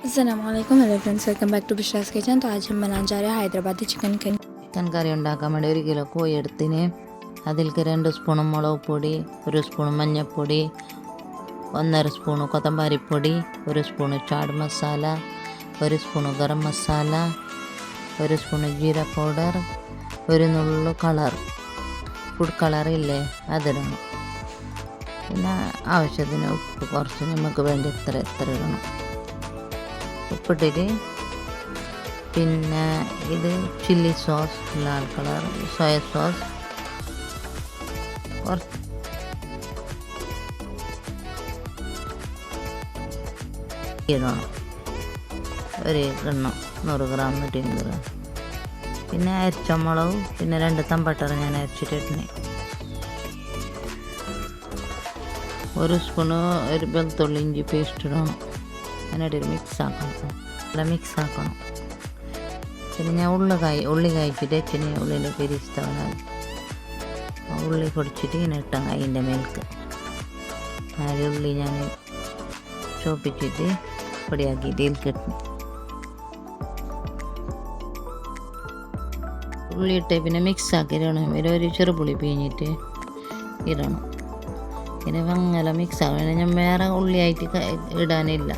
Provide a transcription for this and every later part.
अस्सलामुअलैकुम hello friends, welcome back to Bishra's kitchen. तो आज हम बनाने जा रहे हैं हैदराबादी चिकन കറി ഉണ്ടാക്കാൻ വേണ്ടി 1 കിലോ കോഴി എടുത്തിന്. അതിലേക്ക് 2 സ്പൂൺ മുളക് പൊടി, 1 സ്പൂൺ മഞ്ഞൾപ്പൊടി, 1.5 spoon കൊത്തമ്പാരിപ്പൊടി, 1 spoon chaat masala, 1 spoon garam masala, 1 spoon ജീര പൗഡർ, 1 നുള്ളു കളർ, ഫുഡ് കളറില്ലേ അതിടണം. പിന്നെ ആവശ്യത്തിന് ഉപ്പ് കുറച്ച് നമുക്ക് വേണ്ടി എത്ര ഇടണം. ഉപ്പിട്ടിട്ട് പിന്നെ ഇത് chilli sauce, Lal colour, soya sauce കുറച്ച് ഇടണം. 1 എണ്ണം 100 ഗ്രാം 150 ഗ്രാം. പിന്നെ അരച്ച മുളക്, പിന്നെ 2 തമ്പട്ടർ ഞാൻ അരച്ചിട്ടിട്ടുണ്ട്. 1 സ്പൂണ് വെളുത്തുള്ളി ഇഞ്ചി പേസ്റ്റ് ഇടണം. അതിനിടയിൽ മിക്സ് ആക്കണം. പിന്നെ ഞാൻ ഉള്ളി കഴിച്ചിട്ട് അച്ഛന് ഉള്ളിൻ്റെ പെരിസ്തവനായി ഉള്ളി പൊടിച്ചിട്ട് ഇങ്ങനെ ഇട്ടാൽ അതിൻ്റെ മേൽക്ക് ഉള്ളി ഞാൻ ചോപ്പിച്ചിട്ട് പൊടിയാക്കിയിട്ട് ഇതിൽക്കിട്ടു. ഉള്ളി ഇട്ട് പിന്നെ മിക്സ് ആക്കി ഇടണം. ഒരു ചെറുപുളി പിഴിഞ്ഞിട്ട് ഇടണം. പിന്നെ വങ്ങല മിക്സ് ആക്കണം. ഞാൻ വേറെ ഉള്ളിയായിട്ട് ഇടാനില്ല.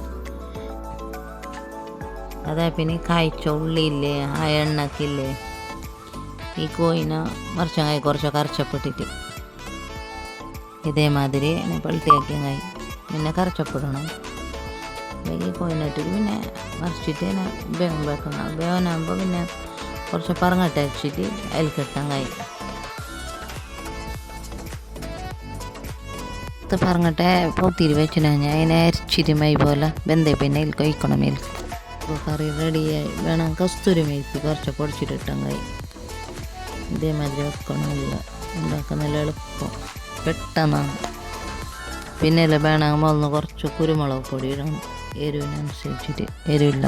അതാ പിന്നെ കായ്ച്ച ഉള്ളിയില്ലേ, ആ എണ്ണക്കില്ലേ ഈ കോയിനെ മറിച്ചങ്ങായി കുറച്ചൊക്കെ അരച്ചപ്പെട്ടിട്ട് ഇതേമാതിരി പളുത്തിയാക്കിയങ്ങായി പിന്നെ കരച്ചപ്പെടണം. ഈ കോയിനിട്ടിട്ട് പിന്നെ മറിച്ചിട്ട് വേഗം വെക്കണം. വേവനാകുമ്പോൾ പിന്നെ കുറച്ച് പറങ്ങട്ട് അരച്ചിട്ട് അതിൽക്കിട്ടങ്ങായി പറങ്ങട്ടെ പൊത്തിരി വെച്ചിട്ട് അതിനെ അരച്ചിട്ട് മൈ പോലെ വെന്തേ പിന്നെ അതിൽ കഴിക്കണം. മേൽക്ക് കറി റെഡിയായി. വേണം കസ്തൂരി മേത്തി കുറച്ച് പൊടിച്ചിട്ടിട്ടങ്ങായി. ഇതേമാതിരി വെക്കണമില്ല, ഉണ്ടാക്കുന്നതിൽ എളുപ്പം പെട്ടെന്നാണ്. പിന്നെ വേണമെങ്കിൽ കുറച്ച് കുരുമുളക് പൊടി ഇടണം, എരിവിനനുസരിച്ചിട്ട്. എരിവില്ല